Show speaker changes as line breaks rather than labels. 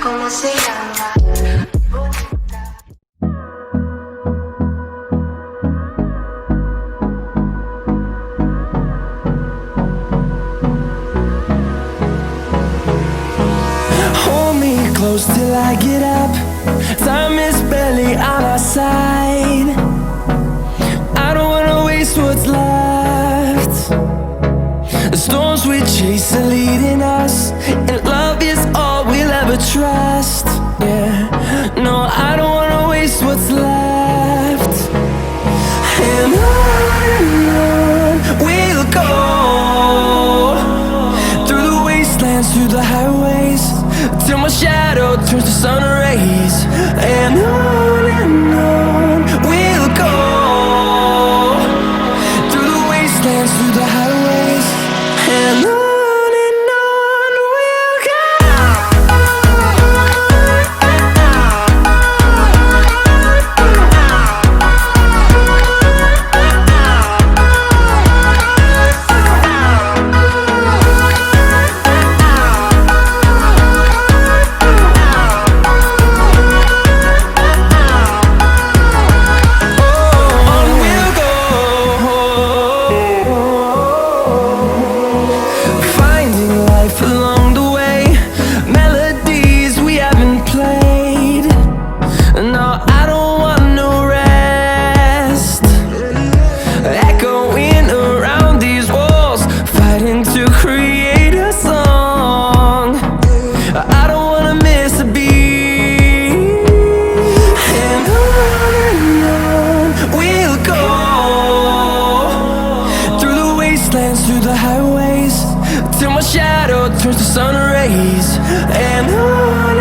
¿Cómo se llama?
Hold me close till I get up. Time is barely on our side. I don't wanna waste what's left. The storms we chase are leading us, and love is all we'll ever trust. Yeah, no, I don't wanna waste what's left. And on we'll go, through the wastelands, through the highways, till my shadow turns to sun rays. And on we'll go, through the wastelands, through the highways, and on we'll go. Through the highways, till my shadow turns to sun rays. And on